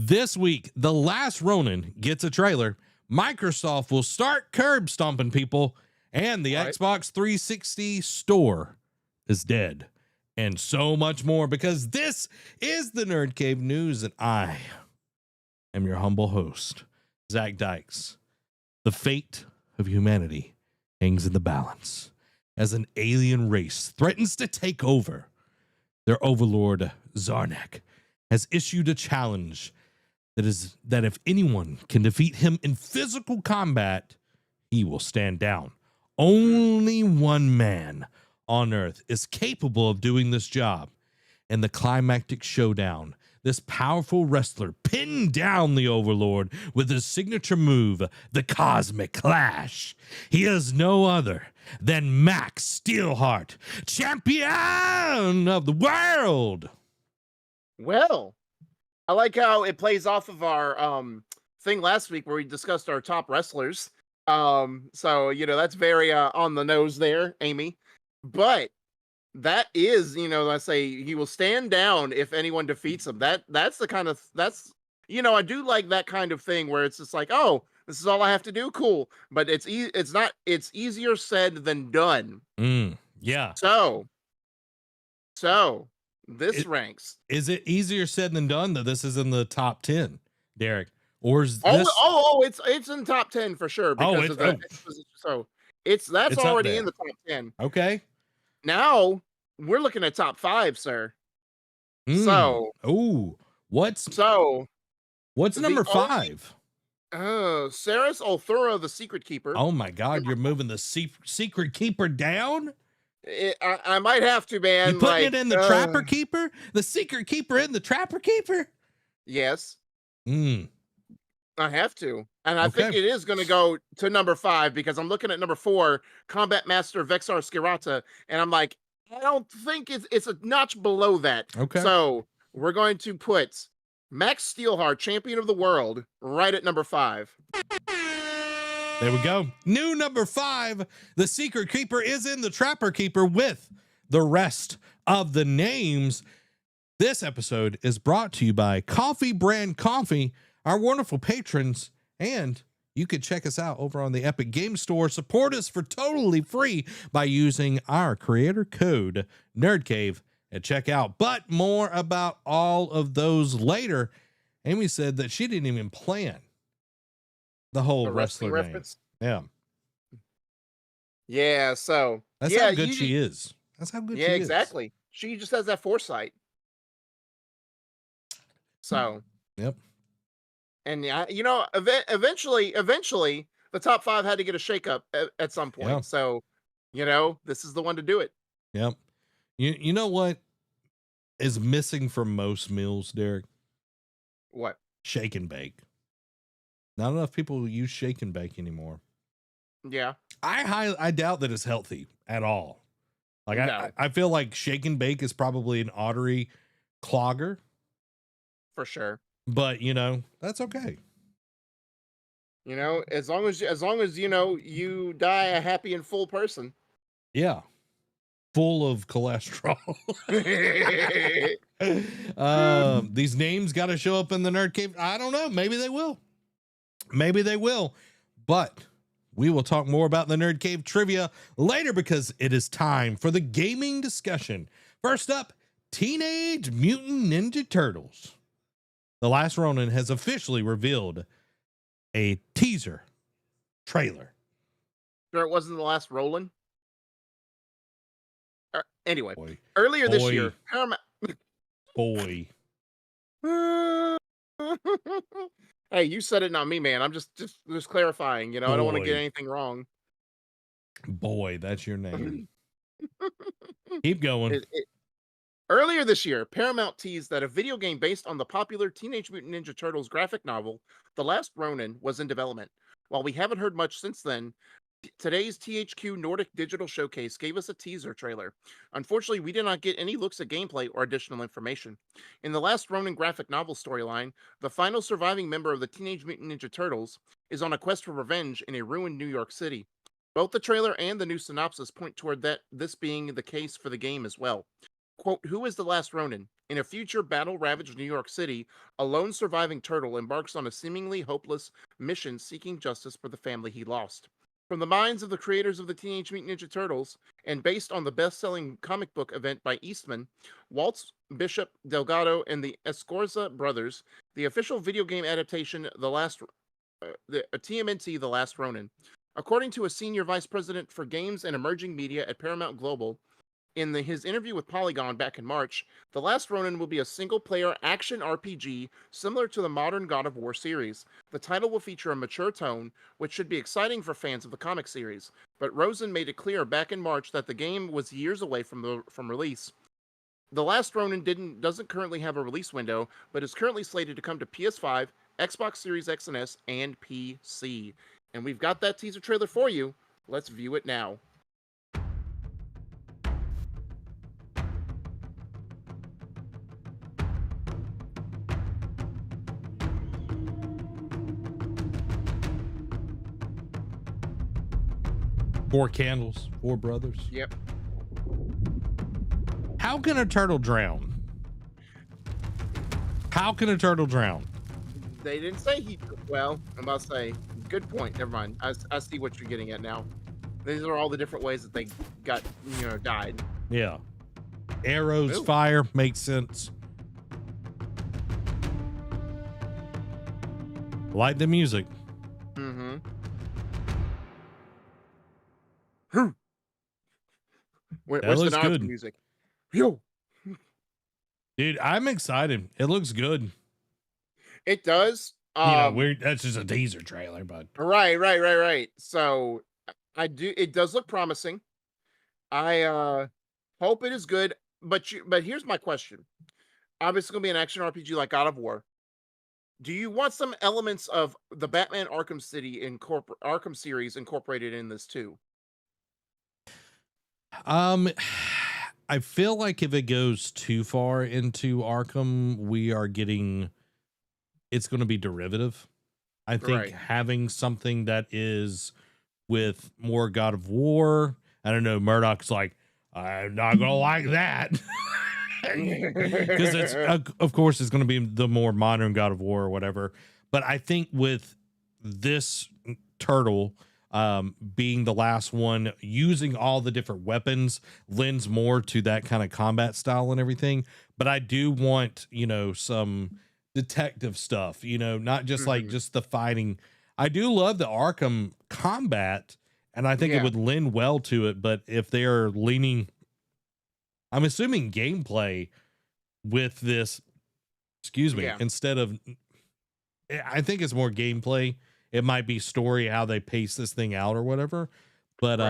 This week, The Last Ronin gets a trailer. Microsoft will start curb stomping people, and the Xbox 360 store is dead. And so much more, because this is the Nerd Cave News, and I am your humble host, Zach Dykes. The fate of humanity hangs in the balance as an alien race threatens to take over. Their overlord, Zarnak, has issued a challenge that if anyone can defeat him in physical combat, he will stand down. Only one man on Earth is capable of doing this job. In the climactic showdown, this powerful wrestler pinned down the Overlord with his signature move, the Cosmic Clash. He is no other than Max Steelheart, champion of the world. Well, I like how it plays off of our thing last week where we discussed our top wrestlers. So that's very on the nose there, Amy. But that is, I say he will stand down if anyone defeats him. That's the kind of I do like that kind of thing where it's just like, oh, this is all I have to do, cool. But it's easier said than done. Yeah. So this ranks. Is it easier said than done that this is in the top 10, Derek? Or is it's in top 10 for sure because of the so it's already in the top 10. Okay. Now we're looking at top 5, sir. So what's number 5? Saris Ulthura, the Secret Keeper. Oh my God, you're moving the Secret Keeper down? I might have to, man. You putting it in the Trapper Keeper? The Secret Keeper in the Trapper Keeper? Yes. I have to. And I think it is going to go to number 5 because I'm looking at number 4, Combat Master Vexar Skirata, and I'm like, I don't think it's a notch below that. Okay. So we're going to put Max Steelheart, champion of the world, right at number 5. There we go. New number 5. The Secret Keeper is in the Trapper Keeper with the rest of the names. This episode is brought to you by Coffee Brand Coffee, our wonderful patrons, and you can check us out over on the Epic Game Store. Support us for totally free by using our creator code NerdCave at checkout. But more about all of those later. Amy said that she didn't even plan the whole wrestler reference. Yeah, so that's how good she is. That's how good she is. Yeah, exactly. She just has that foresight. So yep. And eventually the top 5 had to get a shakeup at some point. Yeah. So, this is the one to do it. Yep. You know what is missing from most meals, Derek? What? Shake and bake. Not enough people use shake and bake anymore. Yeah. I doubt that it's healthy at all. Like no. I feel like shake and bake is probably an artery clogger. For sure. But that's okay. As long as you die a happy and full person. Yeah. Full of cholesterol. These names got to show up in the Nerd Cave. I don't know. Maybe they will. But we will talk more about the Nerd Cave trivia later because it is time for the gaming discussion. First up, Teenage Mutant Ninja Turtles. The Last Ronin has officially revealed a teaser trailer. Sure it wasn't The Last Ronin? Anyway, earlier this year, Paramount... Hey, you said it, not me, man. I'm just clarifying, I don't want to get anything wrong. Boy, that's your name. Keep going. Earlier this year, Paramount teased that a video game based on the popular Teenage Mutant Ninja Turtles graphic novel, The Last Ronin, was in development. While we haven't heard much since then, today's THQ Nordic Digital Showcase gave us a teaser trailer. Unfortunately, we did not get any looks at gameplay or additional information. In the Last Ronin graphic novel storyline, the final surviving member of the Teenage Mutant Ninja Turtles is on a quest for revenge in a ruined New York City. Both the trailer and the new synopsis point toward this being the case for the game as well. quote, "Who is the last Ronin? In a future battle-ravaged New York City, a lone surviving turtle embarks on a seemingly hopeless mission seeking justice for the family he lost." From the minds of the creators of the Teenage Mutant Ninja Turtles, and based on the best-selling comic book event by Eastman, Waltz, Bishop, Delgado, and the Escorza brothers, the official video game adaptation, TMNT, The Last Ronin. According to a senior vice president for games and emerging media at Paramount Global, in his interview with Polygon back in March, The Last Ronin will be a single-player action RPG similar to the modern God of War series. The title will feature a mature tone, which should be exciting for fans of the comic series. But Rosen made it clear back in March that the game was years away from release. The Last Ronin doesn't currently have a release window, but is currently slated to come to PS5, Xbox Series X and S, and PC. And we've got that teaser trailer for you. Let's view it now. Four candles, four brothers. Yep. How can a turtle drown? How can a turtle drown? They didn't say he. Well, I'm about to say, good point. Never mind. I see what you're getting at now. These are all the different ways that they got, died. Yeah. Arrows, Ooh. fire, makes sense. Like the music. Mm-hmm. Where's the looks Naruto good. music? Yo. Dude, I'm excited. It looks good. It does. That's just a teaser trailer, but Right. So it does look promising. I hope it is good. But here's my question. Obviously gonna be an action RPG like God of War. Do you want some elements of the Batman Arkham Arkham series incorporated in this too? I feel like if it goes too far into Arkham, it's going to be derivative. I think having something that is with more God of War, I don't know, Murdoch's like, I'm not going to like that. Because it's, of course, it's going to be the more modern God of War or whatever. But I think with this turtle, being the last one, using all the different weapons lends more to that kind of combat style and everything. But I do want, some detective stuff, not just like just the fighting. I do love the Arkham combat, and I think it would lend well to it. But if they're leaning, I'm assuming gameplay with this, instead of, I think it's more gameplay. It might be story, how they pace this thing out or whatever. But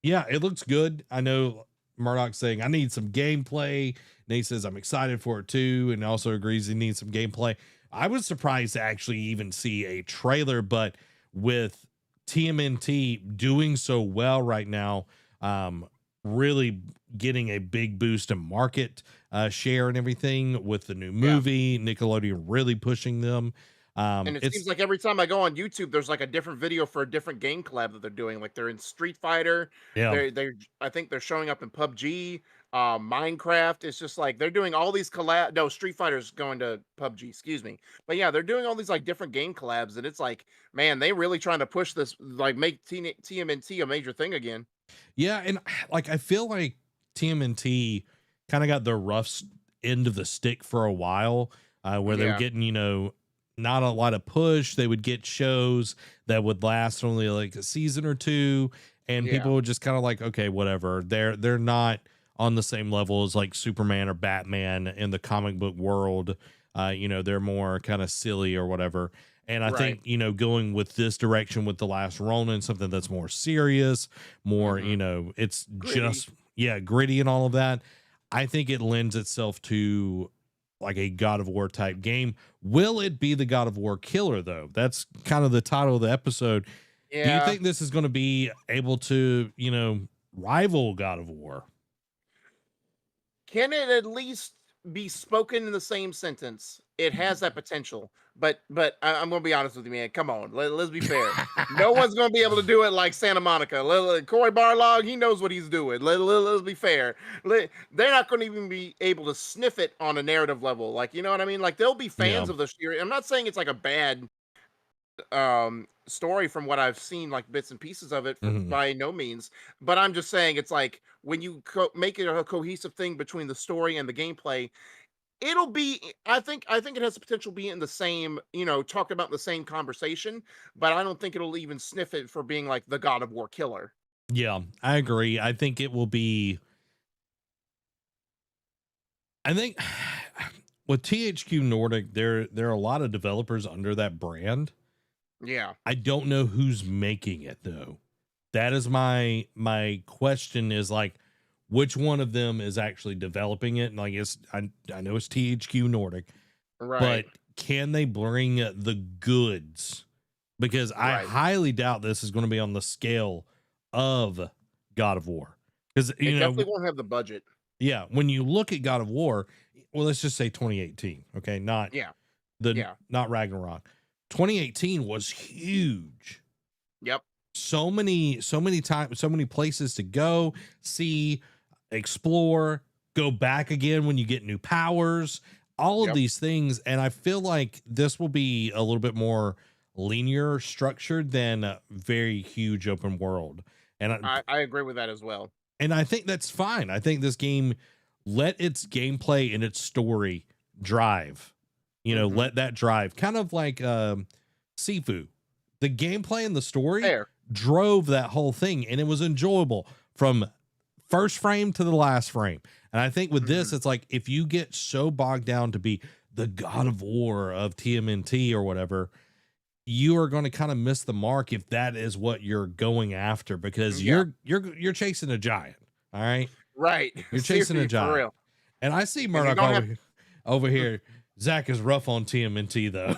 it looks good. I know Murdoch's saying I need some gameplay. Nate says I'm excited for it too, and also agrees he needs some gameplay. I was surprised to actually even see a trailer, but with TMNT doing so well right now, really getting a big boost in market share and everything with the new movie, Nickelodeon really pushing them. And it seems like every time I go on YouTube, there's like a different video for a different game collab that they're doing. Like they're in Street Fighter. Yeah. I think they're showing up in PUBG, Minecraft. It's just like they're doing all these collab. No, Street Fighter's going to PUBG, excuse me. But yeah, they're doing all these like different game collabs, and it's like, man, they really trying to push this, like make TMNT a major thing again. Yeah, and like I feel like TMNT kind of got the rough end of the stick for a while, where they were getting, not a lot of push. They would get shows that would last only like a season or two, and people would just kind of like, okay, whatever. They're not on the same level as like Superman or Batman in the comic book world. They're more kind of silly or whatever. And I think, going with this direction with The Last Ronin, something that's more serious, more, it's gritty. just, gritty and all of that. I think it lends itself to like a God of War type game. Will it be the God of War killer though? That's kind of the title of the episode. Yeah. Do you think this is going to be able to, rival God of War? Can it at least be spoken in the same sentence, it has that potential. But I'm gonna be honest with you, man. Come on, let's be fair. No one's gonna be able to do it like Santa Monica. Corey Barlog, he knows what he's doing. Let's be fair. They're not going to even be able to sniff it on a narrative level. Like, you know what I mean? Like, there'll be Yeah. fans of the series. I'm not saying it's like a bad story from what I've seen, like bits and pieces of it, by no means. But I'm just saying it's like when you make it a cohesive thing between the story and the gameplay, it'll be. I think it has the potential to be in the same, talked about in the same conversation. But I don't think it'll even sniff it for being like the God of War killer. Yeah, I agree. I think it will be. I think with THQ Nordic, there are a lot of developers under that brand. Yeah. I don't know who's making it though. That is my question is like, which one of them is actually developing it? And like, I know it's THQ Nordic, Right. but can they bring the goods? Because I highly doubt this is going to be on the scale of God of War. Because it definitely won't have the budget. Yeah, when you look at God of War, well, let's just say 2018. Okay, not Ragnarok. 2018 was huge. Yep. So many times, so many places to go, see, explore, go back again when you get new powers, all of these things. And I feel like this will be a little bit more linear structured than a very huge open world. And I agree with that as well. And I think that's fine. I think this game, let its gameplay and its story drive. Let that drive. Kind of like Sifu. The gameplay and the story drove that whole thing, and it was enjoyable from first frame to the last frame. And I think with this, it's like if you get so bogged down to be the God of War of TMNT or whatever, you are going to kind of miss the mark if that is what you're going after, because you're chasing a giant. All right. Right. You're chasing a giant. For real. And I see Murdoch over here. Zach is rough on TMNT though.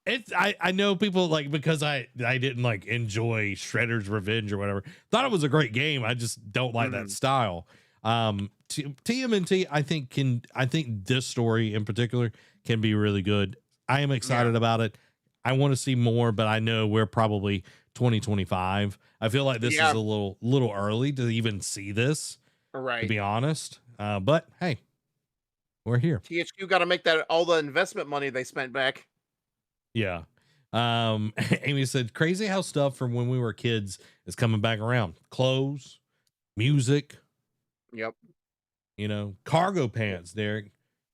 I know people like, because I didn't like enjoy Shredder's Revenge or whatever. Thought it was a great game. I just don't like that style. TMNT, I think this story in particular can be really good. I am excited about it. I want to see more, but I know we're probably 2025. I feel like this is a little early to even see this, to be honest. But hey, we're here. THQ got to make that all the investment money they spent back. Yeah. Amy said, crazy how stuff from when we were kids is coming back around. Clothes, music. Yep. Cargo pants, Derek.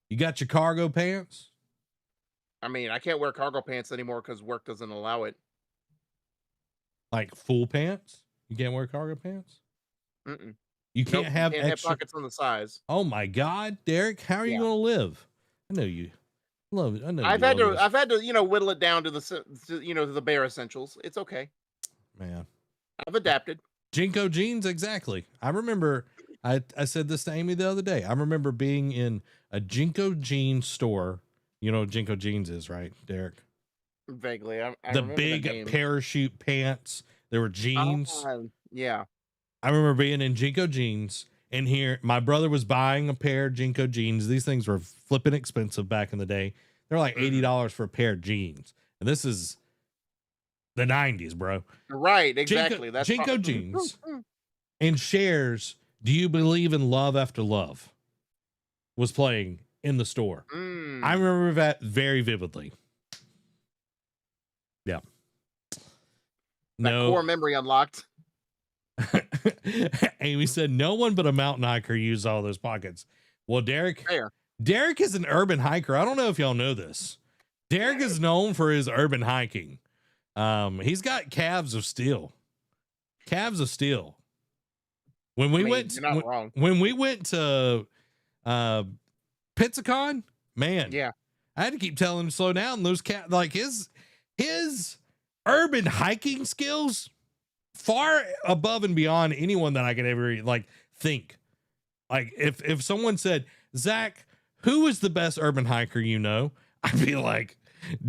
You got your cargo pants? I mean, I can't wear cargo pants anymore because work doesn't allow it. Like full pants? You can't wear cargo pants? You can't have extra have pockets on the size. Oh my God, Derek, how are you going to live? I know you love it. I know I've had to, whittle it down to the bare essentials. It's okay. Man, I've adapted. Jinko jeans, exactly. I remember I said this to Amy the other day. I remember being in a Jinko jeans store. You know what Jinko jeans is, right, Derek? Vaguely. The big parachute pants. There were jeans. Yeah. I remember being in Jinko jeans, and here my brother was buying a pair of Jinko jeans. These things were flipping expensive back in the day. They're like $80 for a pair of jeans. And this is the 90s, bro. Right, exactly. That's Jinko jeans. And Cher's Do You Believe in Love After Love was playing in the store. I remember that very vividly. Yeah. That core memory unlocked. Amy said no one but a mountain hiker used all those pockets. Well, Derek is an urban hiker. I don't know if y'all know this. Derek is known for his urban hiking. He's got calves of steel. When we went to Pizzicon, man, I had to keep telling him to slow down. Those like his urban hiking skills far above and beyond anyone that I could ever like think. Like if someone said, Zach, who is the best urban hiker you know? I'd be like,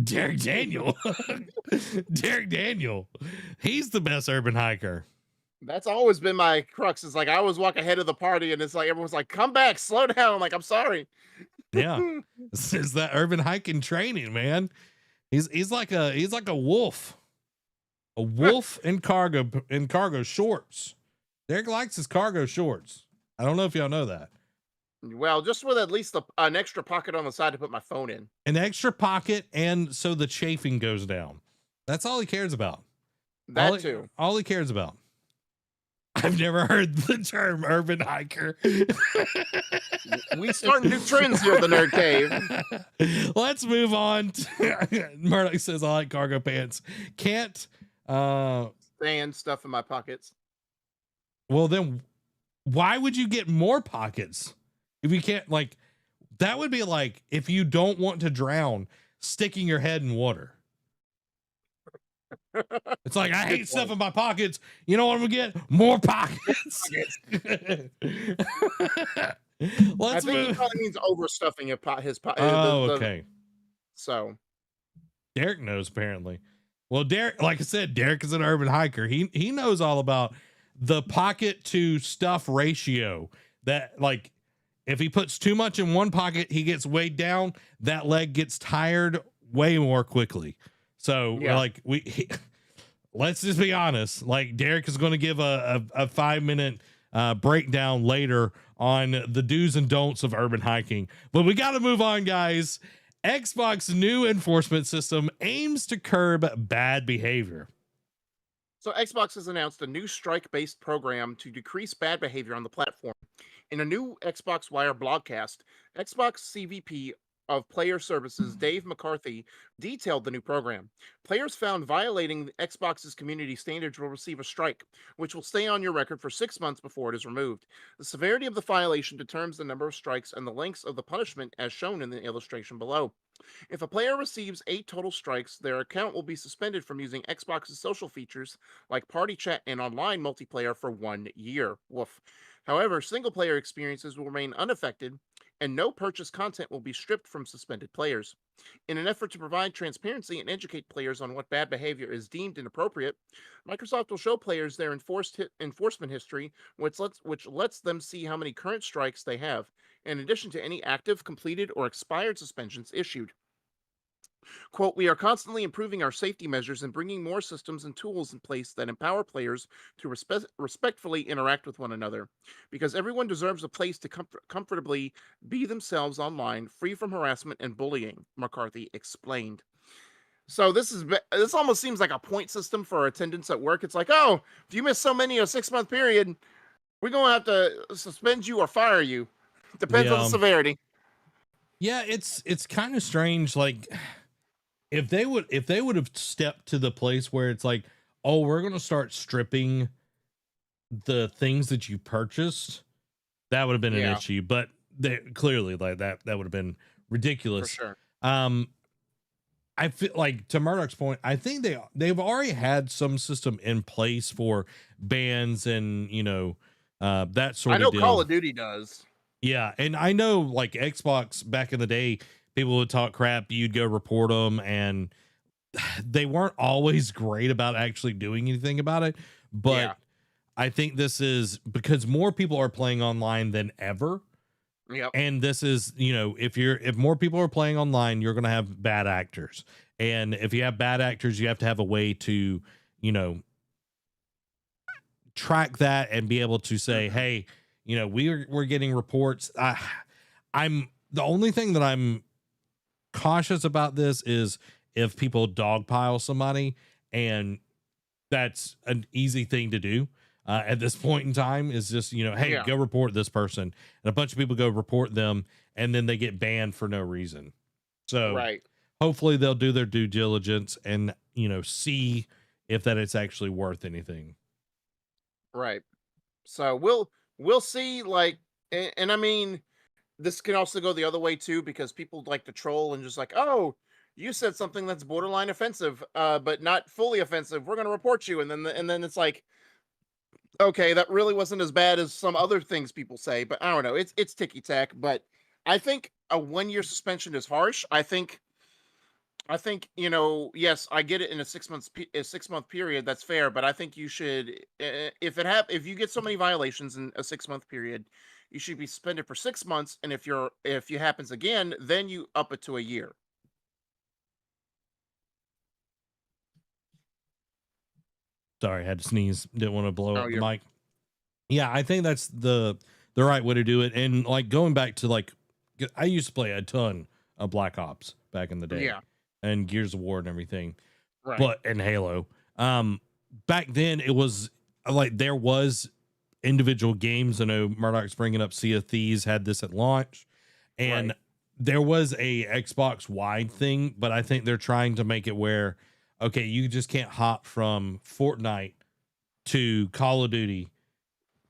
Derek Daniel. Derek Daniel. He's the best urban hiker. That's always been my crux. Is like I always walk ahead of the party, and it's like everyone's like, "Come back, slow down." I'm like, "I'm sorry." Yeah. This is that urban hiking training, man. He's like a wolf. A wolf in cargo shorts. Derek likes his cargo shorts. I don't know if y'all know that. Well, just with at least an extra pocket on the side to put my phone in. An extra pocket, and so the chafing goes down. That's all he cares about. That too. All he cares about. I've never heard the term urban hiker. We starting new trends here at the Nerd Cave. Let's move on. Murdoch says, I like cargo pants. Can't Stand stuff in my pockets. Well, then why would you get more pockets if you can't? Like, that would be like if you don't want to drown, sticking your head in water. It's like, I hate stuff in my pockets. You know what I'm gonna get? More pockets. I think he probably means overstuffing his pocket. Oh, okay. So Derek knows, apparently. Well, Derek, like I said, Derek is an urban hiker. He knows all about the pocket to stuff ratio. That, like, if he puts too much in one pocket, he gets weighed down. That leg gets tired way more quickly. So, yeah. like, let's just be honest. Like, Derek is going to give a 5-minute breakdown later on the do's and don'ts of urban hiking. But we got to move on, guys. Xbox new enforcement system aims to curb bad behavior. So Xbox has announced a new strike-based program to decrease bad behavior on the platform. In a new Xbox Wire blogcast, Xbox CVP of Player Services Dave McCarthy detailed the new program. Players found violating Xbox's community standards will receive a strike, which will stay on your record for 6 months before it is removed. The severity of the violation determines the number of strikes and the lengths of the punishment as shown in the illustration below. If a player receives 8 total strikes, their account will be suspended from using Xbox's social features like party chat and online multiplayer for 1 year. Woof. However, single player experiences will remain unaffected, and no purchase content will be stripped from suspended players. In an effort to provide transparency and educate players on what bad behavior is deemed inappropriate, Microsoft will show players their enforcement history, which lets them see how many current strikes they have, in addition to any active, completed, or expired suspensions issued. Quote, we are constantly improving our safety measures and bringing more systems and tools in place that empower players to respectfully interact with one another. Because everyone deserves a place to comfortably be themselves online, free from harassment and bullying, McCarthy explained. So this almost seems like a point system for attendance at work. It's like, oh, if you miss so many in a 6-month period, we're going to have to suspend you or fire you. Depends on the severity. Yeah, it's kind of strange. Like, if they would have stepped to the place where it's like, oh, we're going to start stripping the things that you purchased, that would have been an issue. But they clearly, like, that would have been ridiculous. For sure. I feel like, to Murdoch's point, I think they've already had some system in place for bans and, you know, that sort of deal. I know Call of Duty does. Yeah, and I know, like, Xbox back in the day, people would talk crap, you'd go report them, and they weren't always great about actually doing anything about it. But I think this is because more people are playing online than ever. Yep. And this is, you know, if more people are playing online, you're going to have bad actors. And if you have bad actors, you have to have a way to, you know, track that and be able to say, hey, you know, we're getting reports. I'm the only thing that I'm cautious about this is if people dogpile somebody, and that's an easy thing to do at this point in time, is just, you know, hey, go report this person, and a bunch of people go report them, and then they get banned for no reason. So hopefully they'll do their due diligence and, you know, see if that it's actually worth anything. Right. So we'll see. Like, and I mean, this can also go the other way too, because people like to troll and just like, oh, you said something that's borderline offensive, but not fully offensive. We're going to report you. And then it's like, okay, that really wasn't as bad as some other things people say, but I don't know. It's ticky tack, but I think a 1-year suspension is harsh. I think I think, yes, I get it in a 6 month period. That's fair, but I think you should, if you get so many violations in a 6 month period, you should be suspended for 6 months. And if it happens again, then you up it to a year. Sorry, I had to sneeze. Didn't want to blow Oh, up the you're mic. Yeah, I think that's the right way to do it. And like going back to like, I used to play a ton of Black Ops back in the day, yeah, and Gears of War and everything, right, but and Halo. Back then it was like there was individual games. I know Murdoch's bringing up Sea of Thieves had this at launch, and right. there was a Xbox wide thing, but I think they're trying to make it where, okay, you just can't hop from Fortnite to Call of Duty,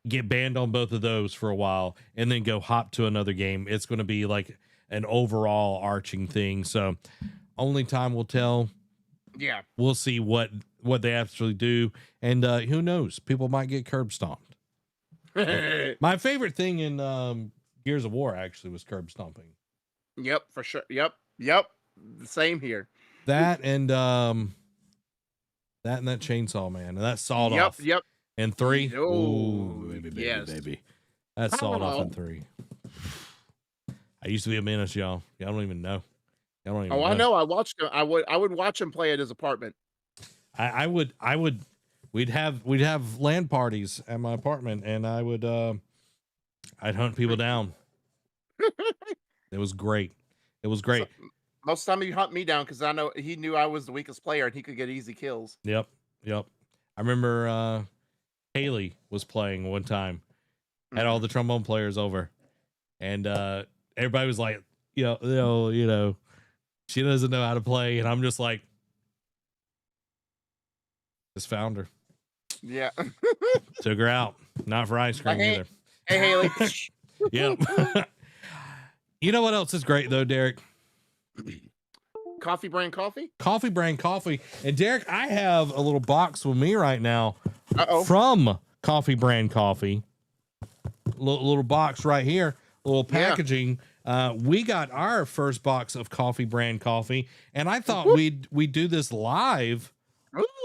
get banned on both of those for a while, and then go hop to another game. It's going to be like an overall arching thing. So only time will tell. Yeah. We'll see what they actually do. And who knows? People might get curb stomped. My favorite thing in Gears of War actually was curb stomping. Yep, for sure. Yep. The same here. That and that chainsaw man. And that sawed off. Yep. And 3. Oh, Ooh, yes. baby. That sawed off in 3. I used to be a menace, y'all. Y'all don't even know. Y'all don't even know. I know. I watched him. I would watch him play at his apartment. I would we'd have LAN parties at my apartment, and I'd hunt people down. It was great. It was great. So, most of the time he hunt me down because I know he knew I was the weakest player and he could get easy kills. Yep. I remember Haley was playing one time, had all the trombone players over, and everybody was like, she doesn't know how to play, and I'm just like, just found her. Yeah. Took her out. Not for ice cream either. Hey, Haley. Yep. You know what else is great though, Derek? Coffee brand coffee? Coffee brand coffee. And Derek, I have a little box with me right now from Coffee brand coffee. Little box right here, little packaging. Yeah. We got our first box of Coffee brand coffee, and I thought we'd do this live.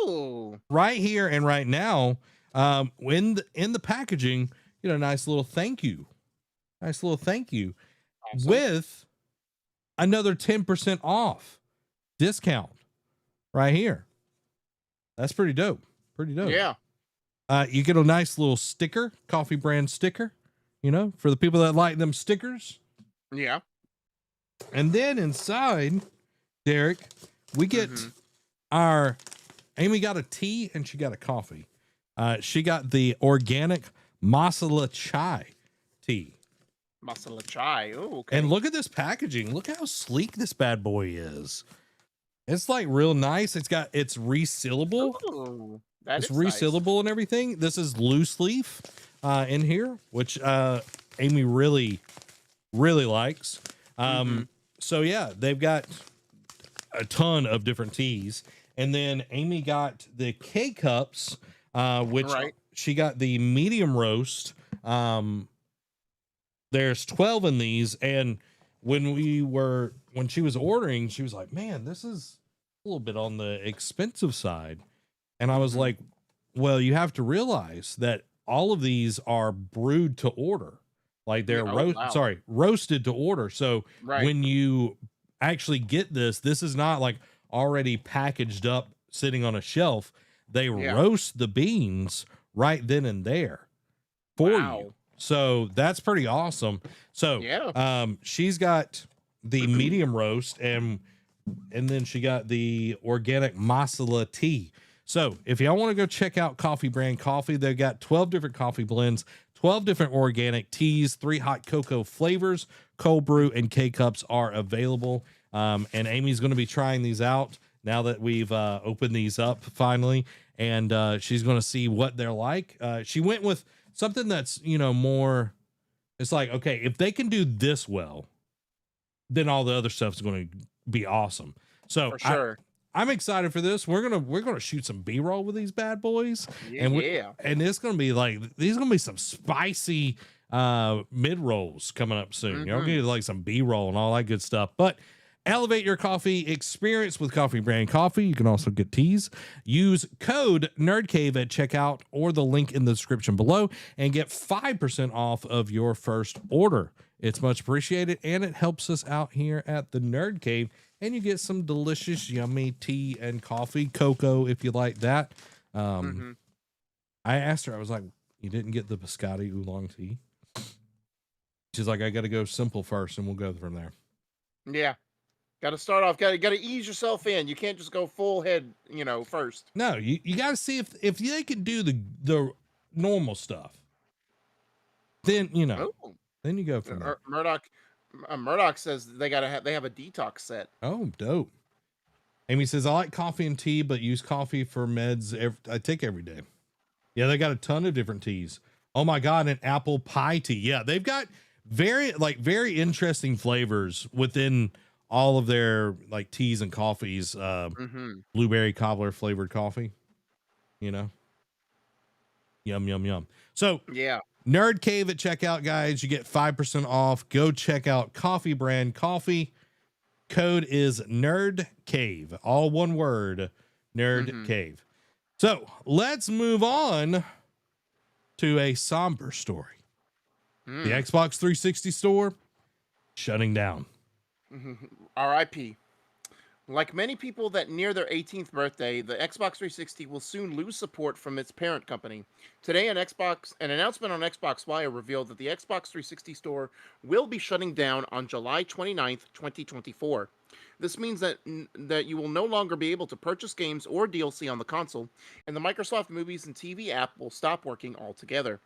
Ooh. Right here and right now. In the packaging, nice little thank you. Awesome. With another 10% off discount right here. That's pretty dope. Yeah. You get a nice little sticker, Coffee brand sticker, for the people that like them stickers. Yeah. And then inside, Derek, we get our Amy got a tea and she got a coffee. She got the organic masala chai tea. Masala chai. Oh, okay. And look at this packaging. Look how sleek this bad boy is. It's like real nice. It's resealable. Ooh, it's resealable nice. And everything. This is loose leaf in here, which Amy really, really likes. So yeah, they've got a ton of different teas. And then Amy got the K-Cups, which she got the medium roast. There's 12 in these. And when she was ordering, she was like, man, this is a little bit on the expensive side. And I was like, well, you have to realize that all of these are brewed to order. Like they're roasted to order. So when you actually get this is not like already packaged up sitting on a shelf. They roast the beans right then and there for you. So that's pretty awesome. So she's got the medium roast and then she got the organic masala tea. So if y'all want to go check out Coffee brand coffee, they've got 12 different coffee blends, 12 different organic teas, 3 hot cocoa flavors, cold brew and K-Cups are available. And Amy's going to be trying these out now that we've opened these up finally. And she's going to see what they're like. She went with something that's, more, it's like, okay, if they can do this well, then all the other stuff's going to be awesome. So for sure. I'm excited for this. We're gonna shoot some B-roll with these bad boys. And it's gonna be like these are gonna be some spicy mid rolls coming up soon. You're gonna get like some B-roll and all that good stuff. But Elevate your coffee experience with Coffee Brand Coffee. You can also get teas. Use code NerdCave at checkout or the link in the description below and get 5% off of your first order. It's much appreciated, and it helps us out here at the Nerd Cave, and you get some delicious, yummy tea and coffee, cocoa if you like that. I asked her, I was like, you didn't get the biscotti oolong tea? She's like, I got to go simple first, and we'll go from there. Yeah. Got to start off. Got to ease yourself in. You can't just go full head, first. No, you got to see if they can do the normal stuff. Then then you go from there. Murdoch says they have a detox set. Oh, dope. Amy says, I like coffee and tea, but use coffee for meds I take every day. Yeah, they got a ton of different teas. Oh my God, an apple pie tea. Yeah, they've got very interesting flavors within all of their like teas and coffees. Blueberry cobbler flavored coffee. Yum, yum, yum. So yeah. Nerd Cave at checkout, guys. You get 5% off. Go check out Coffee Brand Coffee. Code is Nerd Cave. All one word, Nerd Cave. So let's move on to a somber story. The Xbox 360 store shutting down. RIP. Like many people that near their 18th birthday, the Xbox 360 will soon lose support from its parent company. Today, an announcement on Xbox Wire revealed that the Xbox 360 store will be shutting down on July 29th, 2024. This means that you will no longer be able to purchase games or DLC on the console, and the Microsoft Movies and TV app will stop working altogether.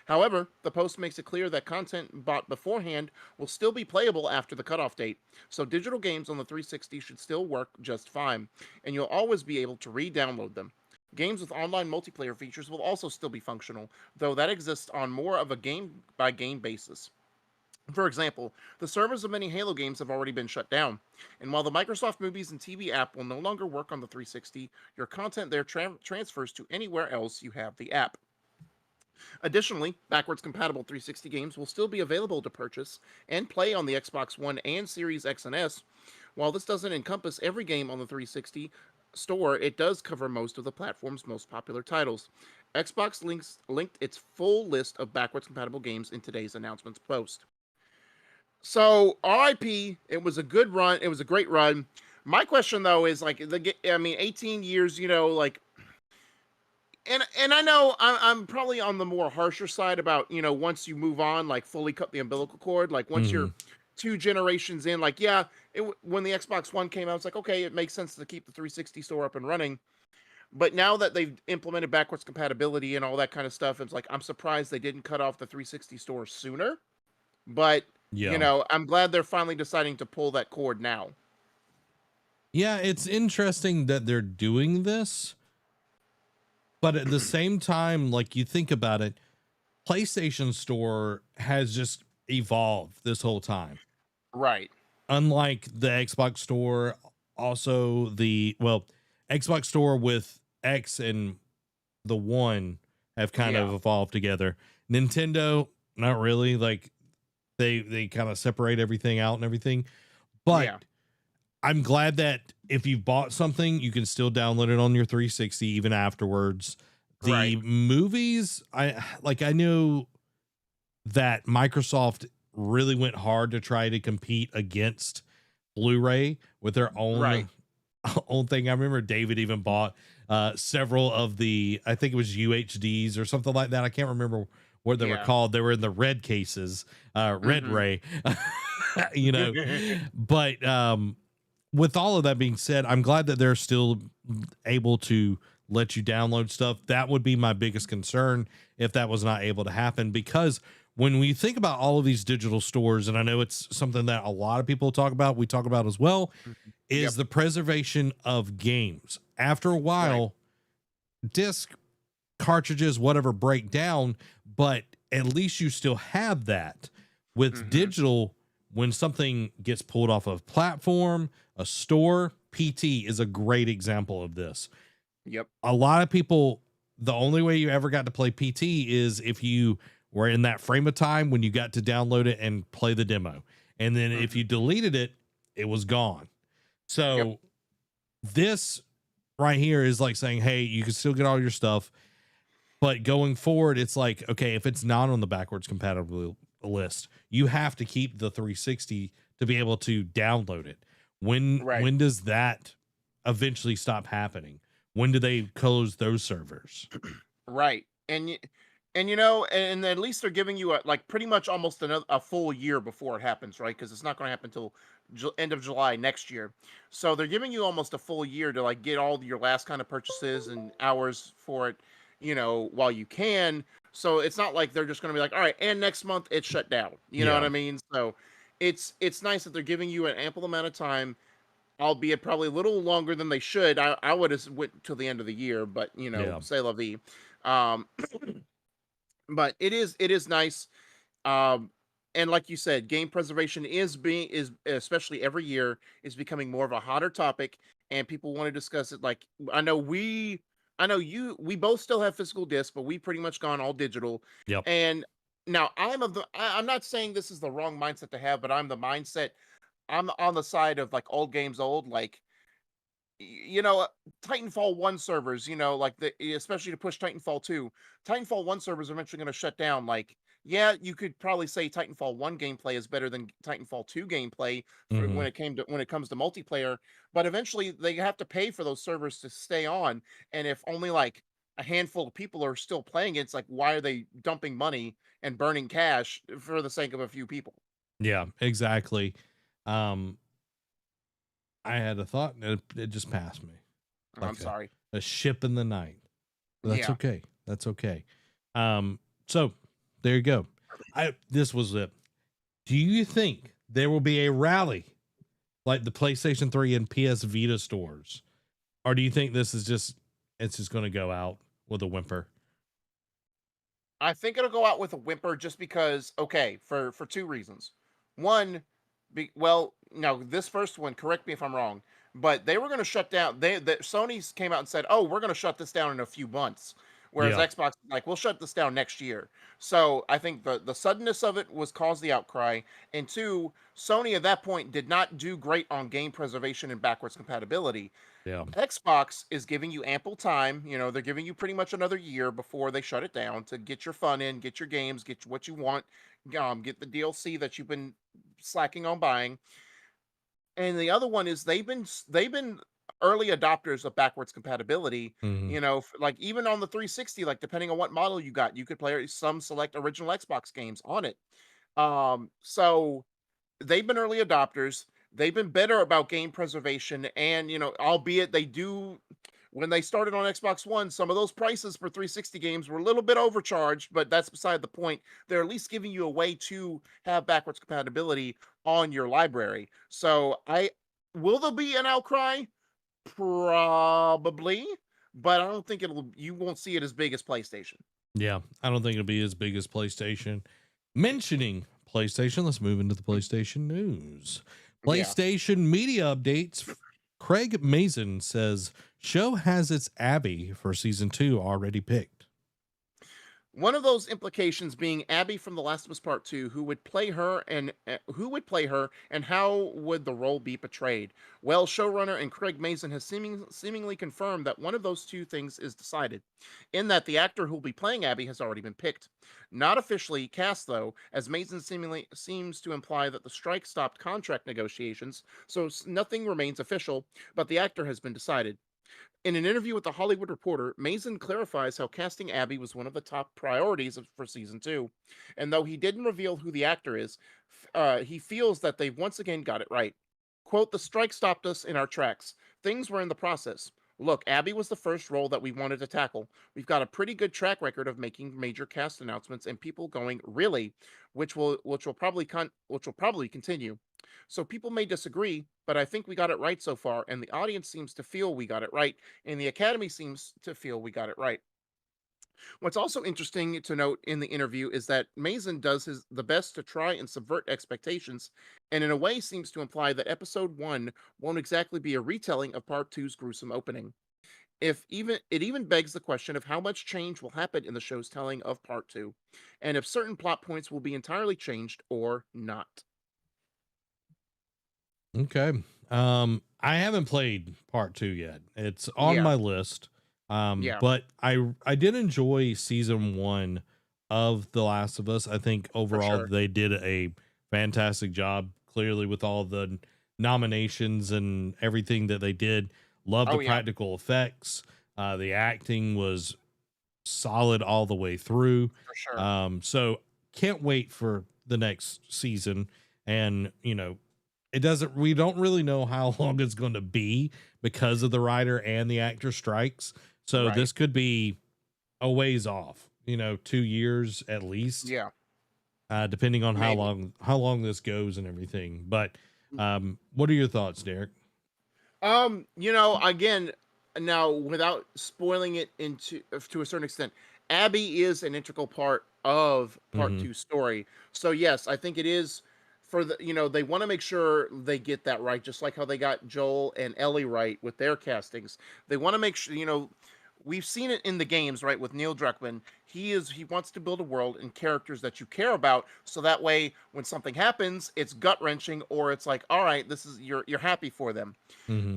However, the post makes it clear that content bought beforehand will still be playable after the cutoff date, so digital games on the 360 should still work just fine, and you'll always be able to re-download them. Games with online multiplayer features will also still be functional, though that exists on more of a game-by-game basis. For example, the servers of many Halo games have already been shut down, and while the Microsoft Movies and TV app will no longer work on the 360, your content there transfers to anywhere else you have the app. Additionally, backwards compatible 360 games will still be available to purchase and play on the Xbox One and Series X and S. While this doesn't encompass every game on the 360 store, it does cover most of the platform's most popular titles. Xbox linked its full list of backwards compatible games in today's announcements post. So, RIP, it was a good run. It was a great run. My question, though, is 18 years, And I know I'm probably on the more harsher side about, once you move on, like fully cut the umbilical cord, like once you're 2 generations in, when the Xbox One came out, it's like, okay, it makes sense to keep the 360 store up and running. But now that they've implemented backwards compatibility and all that kind of stuff, it's like, I'm surprised they didn't cut off the 360 store sooner. But, I'm glad they're finally deciding to pull that cord now. Yeah, it's interesting that they're doing this. But at the same time, like you think about it, PlayStation Store has just evolved this whole time. Right. Unlike the Xbox Store, also Xbox Store with X and the One have kind of evolved together. Nintendo, not really. Like they kind of separate everything out and everything. But I'm glad that if you've bought something, you can still download it on your 360 even afterwards. The movies, I know that Microsoft really went hard to try to compete against Blu-ray with their own thing. I remember David even bought several of the, I think it was UHDs or something like that. I can't remember what they were called. They were in the red cases, Red Ray, but with all of that being said, I'm glad that they're still able to let you download stuff. That would be my biggest concern if that was not able to happen, because when we think about all of these digital stores, and I know it's something that a lot of people talk about, we talk about as well, is the preservation of games. After a while, disc cartridges, whatever, break down, but at least you still have that. With digital, when something gets pulled off of platform, a store, PT is a great example of this. A lot of people, the only way you ever got to play PT is if you were in that frame of time when you got to download it and play the demo. And then if you deleted it, it was gone. Yep. So this right here is like saying, hey, you can still get all your stuff, but going forward, it's like, okay, if it's not on the backwards compatible list, you have to keep the 360 to be able to download it. Right. When does that eventually stop happening? When do they close those servers? Right. And you know, and at least they're giving you like pretty much almost a full year before it happens, right? Because it's not going to happen until end of July next year. So they're giving you almost a full year to like get all your last kind of purchases and hours for it, you know, while you can. So it's not like they're just going to be like, all right, and next month it's shut down. You know what Yeah. I mean? So it's nice that they're giving you an ample amount of time, albeit probably a little longer than they should. I would have went till the end of the year, but you know, Yeah. say la vie. Um, but it is nice. Um, and like you said, game preservation is especially every year is becoming more of a hotter topic, and people want to discuss it. Like I know we, I know you, we both still have physical discs, but we pretty much gone all digital. Yep. And now I'm not saying this is the wrong mindset to have, but I'm on the side of like old games old, like you know, Titanfall 1 servers, you know, like especially to push Titanfall 2. Titanfall 1 servers are eventually going to shut down. Like, yeah, you could probably say Titanfall 1 gameplay is better than Titanfall 2 gameplay for Hmm. when it comes to multiplayer, but eventually they have to pay for those servers to stay on. And if only like a handful of people are still playing it, it's like why are they dumping money and burning cash for the sake of a few people? Yeah, exactly. Um, I had a thought and it just passed me I'm like sorry. a ship in the night. But that's Yeah. okay. That's okay. So there you go. This was it. Do you think there will be a rally like the PlayStation 3 and PS Vita stores? Or do you think this is just it's just gonna go out with a whimper? I think it'll go out with a whimper just because, okay, for two reasons. One, well, no, this first one, correct me if I'm wrong, but they were going to shut down. Sony's came out and said, "Oh, we're going to shut this down in a few months," whereas Yeah. Xbox like, "We'll shut this down next year." So I think the suddenness of it was caused the outcry, and two, Sony at that point did not do great on game preservation and backwards compatibility. Yeah. Xbox is giving you ample time. You know, they're giving you pretty much another year before they shut it down to get your fun in, get your games, get what you want, get the DLC that you've been slacking on buying. And the other one is they've been early adopters of backwards compatibility. Hmm. You know, like even on the 360, like depending on what model you got, you could play some select original Xbox games on it. So they've been early adopters. They've been better about game preservation, and you know, albeit they do when they started on Xbox One, some of those prices for 360 games were a little bit overcharged, but that's beside the point. They're at least giving you a way to have backwards compatibility on your library. So I will there be an outcry? Probably, but I don't think you won't see it as big as PlayStation. Yeah. I don't think it'll be as big as PlayStation. Mentioning PlayStation, let's move into the PlayStation news. Yeah. PlayStation media updates. Craig Mazin says show has its Abby for season 2 already picked. One of those implications being Abby from The Last of Us Part 2, who would play her and how would the role be portrayed? Well, showrunner and Craig Mazin has seemingly confirmed that one of those two things is decided, in that the actor who will be playing Abby has already been picked. Not officially cast though, as Mazin seemingly seems to imply that the strike stopped contract negotiations, so nothing remains official, but the actor has been decided. In an interview with The Hollywood Reporter, Mason clarifies how casting Abby was one of the top priorities for season 2. And though he didn't reveal who the actor is, he feels that they've once again got it right. Quote, the strike stopped us in our tracks. Things were in the process. Look, Abby was the first role that we wanted to tackle. We've got a pretty good track record of making major cast announcements and people going, really, which will probably continue. So people may disagree, but I think we got it right so far, and the audience seems to feel we got it right, and the Academy seems to feel we got it right. What's also interesting to note in the interview is that Mason does the best to try and subvert expectations, and in a way seems to imply that episode 1 won't exactly be a retelling of part two's gruesome opening. If even it even begs the question of how much change will happen in the show's telling of part 2, and if certain plot points will be entirely changed or not. Okay. I haven't played part 2 yet. It's on Yeah, my list. yeah, But I did enjoy season 1 of The Last of Us. I think for overall sure. they did a fantastic job, clearly with all the nominations and everything that they did. Love the Oh yeah, practical effects. The acting was solid all the way through. for sure. So can't wait for the next season. And it doesn't we don't really know how long it's going to be because of the writer and the actor strikes. So Right. this could be a ways off, 2 years at least, Yeah, depending on maybe. how long this goes and everything. But what are your thoughts, Derek? Again, now without spoiling it into to a certain extent, Abby is an integral part of part Hmm. two story. So yes, I think it is for they want to make sure they get that right, just like how they got Joel and Ellie right with their castings. They want to make sure, we've seen it in the games, right, with Neil Druckmann. He wants to build a world and characters that you care about, so that way when something happens, it's gut wrenching or it's like, all right, this is you're happy for them. Hmm.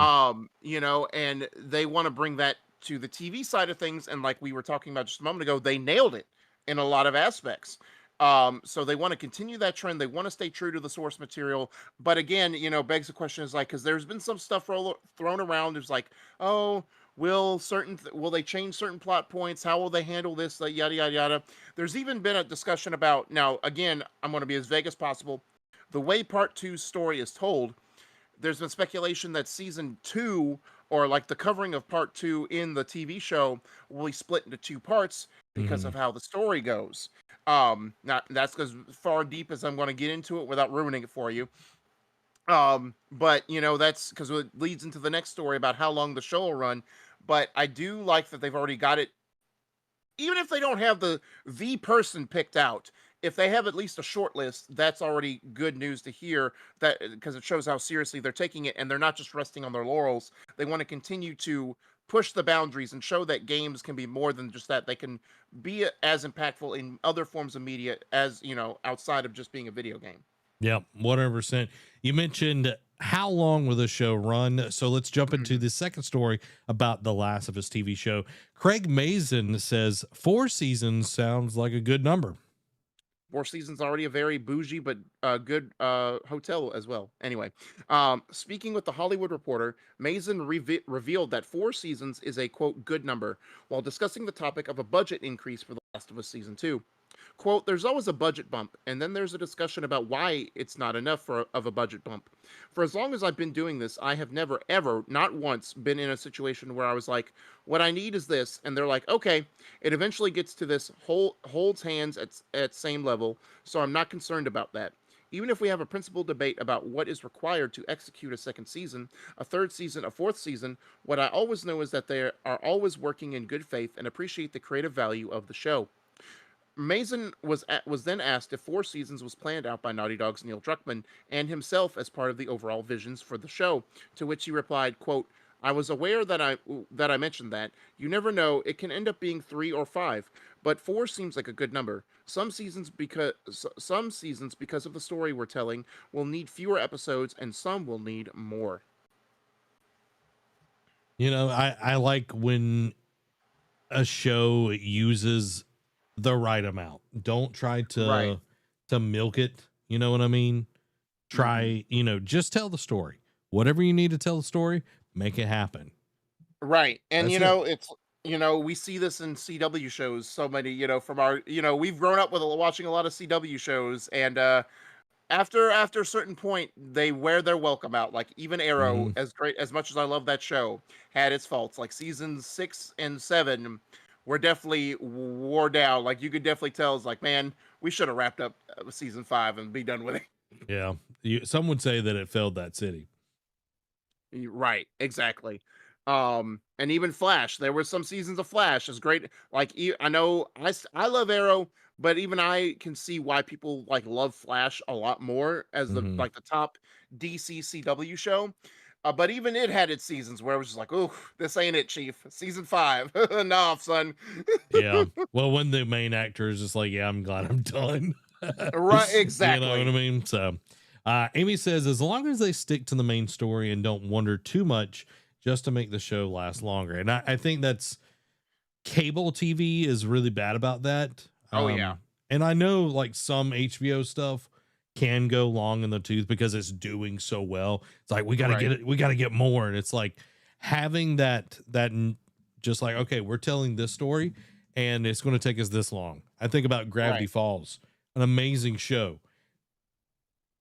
And they want to bring that to the TV side of things, and like we were talking about just a moment ago, they nailed it in a lot of aspects. So they want to continue that trend. They want to stay true to the source material, but again, begs the question is like, because there's been some stuff thrown around. It's like, oh, will they change certain plot points? How will they handle this? Like, yada yada yada. There's even been a discussion about, now again, I'm going to be as vague as possible. The way part two's story is told, there's been speculation that season two, or like the covering of part two in the TV show, will be split into two parts because Hmm. of how the story goes. Not that's as far deep as I'm going to get into it without ruining it for you. But that's because it leads into the next story about how long the show will run. But I do like that they've already got it, even if they don't have the person picked out, if they have at least a short list, that's already good news to hear, that because it shows how seriously they're taking it and they're not just resting on their laurels. They want to continue to push the boundaries and show that games can be more than just that. They can be as impactful in other forms of media as, outside of just being a video game. Yeah, 100%. You mentioned how long will the show run? So let's jump into Mhm. the second story about the Last of Us TV show. Craig Mazin says 4 seasons sounds like a good number. Four Seasons already a very bougie but good hotel as well. Anyway, speaking with the Hollywood Reporter, Mason revealed that Four Seasons is a quote good number while discussing the topic of a budget increase for The Last of Us season two. Quote, there's always a budget bump, and then there's a discussion about why it's not enough of a budget bump. For as long as I've been doing this, I have never, ever, not once, been in a situation where I was like, what I need is this, and they're like, okay, it eventually gets to this holds hands at same level, so I'm not concerned about that. Even if we have a principled debate about what is required to execute a second season, a third season, a fourth season, what I always know is that they are always working in good faith and appreciate the creative value of the show. Mason was then asked if Four Seasons was planned out by Naughty Dog's Neil Druckmann and himself as part of the overall visions for the show, to which he replied, quote, I was aware that I mentioned that. You never know, it can end up being 3 or 5, but 4 seems like a good number. Some seasons because of the story we're telling will need fewer episodes and some will need more. I like when a show uses the right amount. Don't try Right. to milk it. You know what I mean? Mhm. Try, just tell the story. Whatever you need to tell the story, make it happen. Right. And That's it. it's we see this in CW shows so many, from our, we've grown up with watching a lot of CW shows, and after a certain point they wear their welcome out. Like even Arrow, Hmm. as great as much as I love that show, had its faults. Like seasons 6 and 7 were definitely wore down. Like you could definitely tell it's like, man, we should have wrapped up season 5 and be done with it. Yeah. Some would say that it failed that city. Right, exactly. And even Flash, there were some seasons of Flash as great. Like I know I love Arrow, but even I can see why people like love Flash a lot more as Hmm. the top DC CW show. But even it had its seasons where it was just like, oh, this ain't it, Chief. Season 5, nah, son. Yeah. Well, when the main actor is just like, yeah, I'm glad I'm done. Right, You know what I exactly. mean? So, Amy says, as long as they stick to the main story and don't wander too much just to make the show last longer. And I think that's cable TV is really bad about that. Oh, yeah. And I know like some HBO stuff can go long in the tooth because it's doing so well. It's like, we got to get it. We got to get more. And it's like having just like, okay, we're telling this story and it's going to take us this long. I think about Gravity Falls, an amazing show.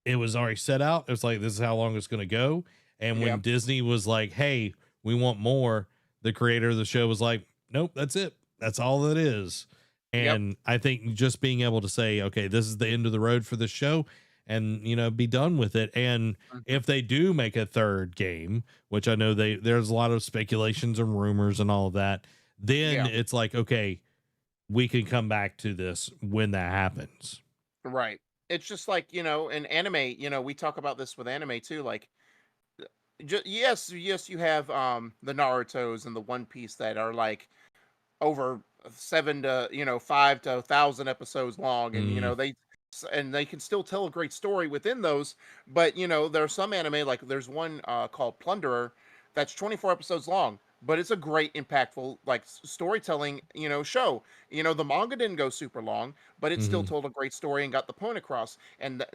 It was already set out. It's like, this is how long it's going to go. And when Disney was like, hey, we want more, the creator of the show was like, nope, that's it. That's all that is. And I think just being able to say, okay, this is the end of the road for the show and, you know, be done with it. And if they do make a third game, which I know there's a lot of speculations and rumors and all of that, then it's like, okay, we can come back to this when that happens. Right. It's just like, you know, in anime, you know, we talk about this with anime too. Like, yes, you have the Narutos and the One Piece that are like over 7 to 5 to 1,000 episodes long, and you know they can still tell a great story within those. But you know, there are some anime, like there's one called Plunderer that's 24 episodes long, but it's a great impactful like storytelling show. You know, the manga didn't go super long, but it still told a great story and got the point across. And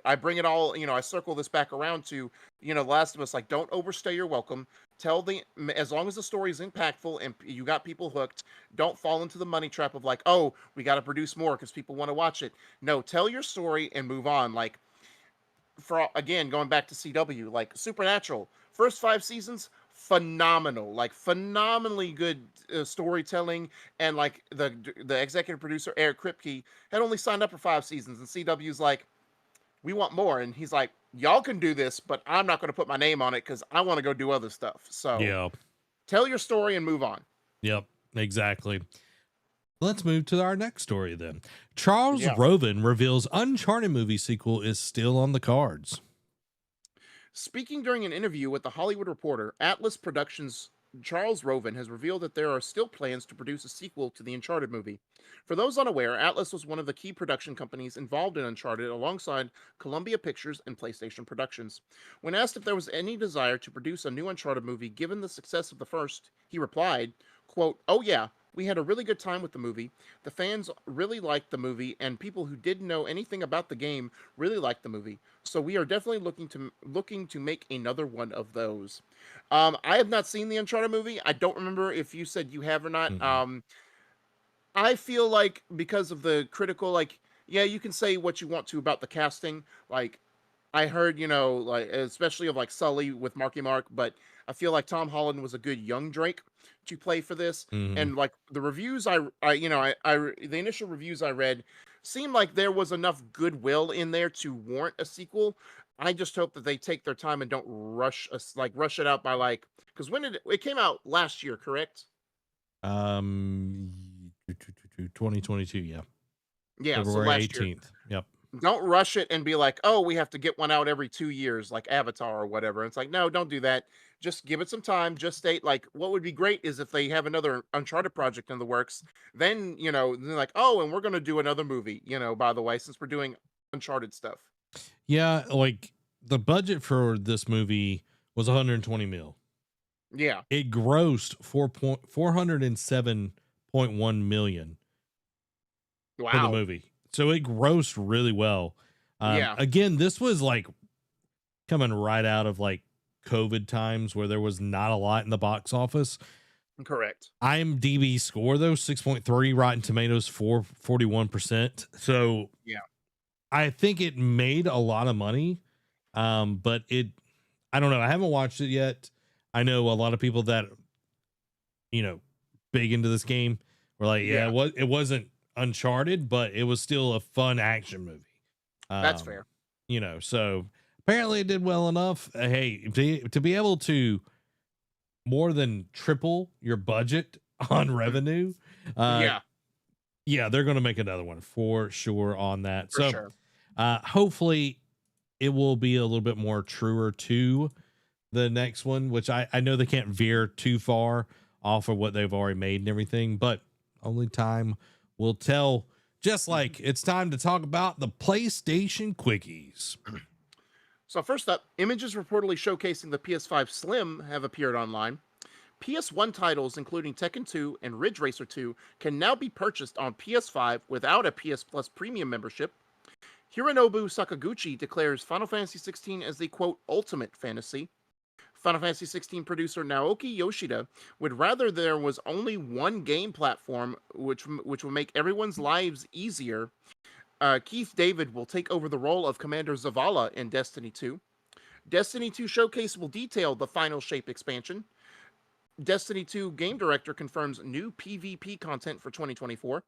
I bring it all, I circle this back around to The Last of Us. Like, don't overstay your welcome. As long as the story is impactful and you got people hooked, don't fall into the money trap of like, oh, we got to produce more because people want to watch it. No, tell your story and move on. Like, again, going back to CW, like Supernatural, first 5 seasons, phenomenal, like phenomenally good storytelling. And like the executive producer Eric Kripke had only signed up for 5 seasons, and CW's like, we want more. And he's like, y'all can do this, but I'm not going to put my name on it because I want to go do other stuff. So tell your story and move on. Yep, exactly. Let's move to our next story then. Charles Roven reveals Uncharted movie sequel is still on the cards. Speaking during an interview with The Hollywood Reporter, Atlas Productions' Charles Roven has revealed that there are still plans to produce a sequel to the Uncharted movie. For those unaware, Atlas was one of the key production companies involved in Uncharted alongside Columbia Pictures and PlayStation Productions. When asked if there was any desire to produce a new Uncharted movie given the success of the first, he replied, quote, "Oh yeah, we had a really good time with the movie. The fans really liked the movie, and people who didn't know anything about the game really liked the movie. So we are definitely looking to make another one of those." I have not seen the Uncharted movie. I don't remember if you said you have or not. I feel like because of the critical, like, yeah, you can say what you want to about the casting. Like, I heard, like, especially of like Sully with Marky Mark, but I feel like Tom Holland was a good young Drake to play for this. And like the reviews the initial reviews I read seemed like there was enough goodwill in there to warrant a sequel. I just hope that they take their time and don't rush it out by like, because when it came out last year, correct? 2022, yeah. Yeah, February so 18th. Yep. Don't rush it and be like, oh, we have to get one out every 2 years, like Avatar or whatever. It's like, no, don't do that. Just give it some time. Just state, like, what would be great is if they have another Uncharted project in the works. Then, then like, oh, and we're going to do another movie, by the way, since we're doing Uncharted stuff. Yeah, like the budget for this movie was 120 mil. Yeah. It grossed 407.1 million for the movie. So it grossed really well. Again, this was like coming right out of like COVID times where there was not a lot in the box office. Correct. IMDb score though, 6.3, Rotten Tomatoes 41%. So yeah, I think it made a lot of money. But I don't know. I haven't watched it yet. I know a lot of people that, big into this game were like, it wasn't Uncharted, but it was still a fun action movie. That's fair. So apparently it did well enough. Hey, to be able to more than triple your budget on revenue. They're going to make another one for sure on that. For sure. Hopefully it will be a little bit more truer to the next one, which I know they can't veer too far off of what they've already made and everything, but only time will tell. Just like it's time to talk about the PlayStation Quickies. So first up, images reportedly showcasing the PS5 Slim have appeared online. PS1 titles, including Tekken 2 and Ridge Racer 2, can now be purchased on PS5 without a PS Plus premium membership. Hironobu Sakaguchi declares Final Fantasy XVI as the quote ultimate fantasy. Final Fantasy XVI producer Naoki Yoshida would rather there was only one game platform which would make everyone's lives easier. Keith David will take over the role of Commander Zavala in Destiny 2. Destiny 2 Showcase will detail the Final Shape expansion. Destiny 2 game director confirms new PvP content for 2024.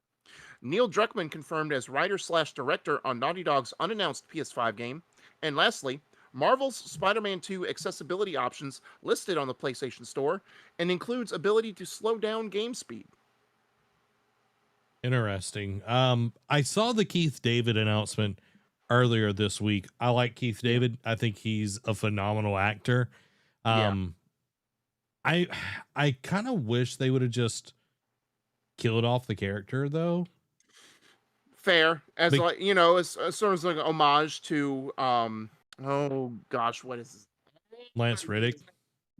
Neil Druckmann confirmed as writer/director on Naughty Dog's unannounced PS5 game. And lastly, Marvel's Spider-Man 2 accessibility options listed on the PlayStation Store and includes ability to slow down game speed. Interesting. I saw the Keith David announcement earlier this week. I like Keith David. I think he's a phenomenal actor. I kind of wish they would have just killed off the character though. Fair, as like as sort of like an homage to oh gosh, what is this? Lance Riddick.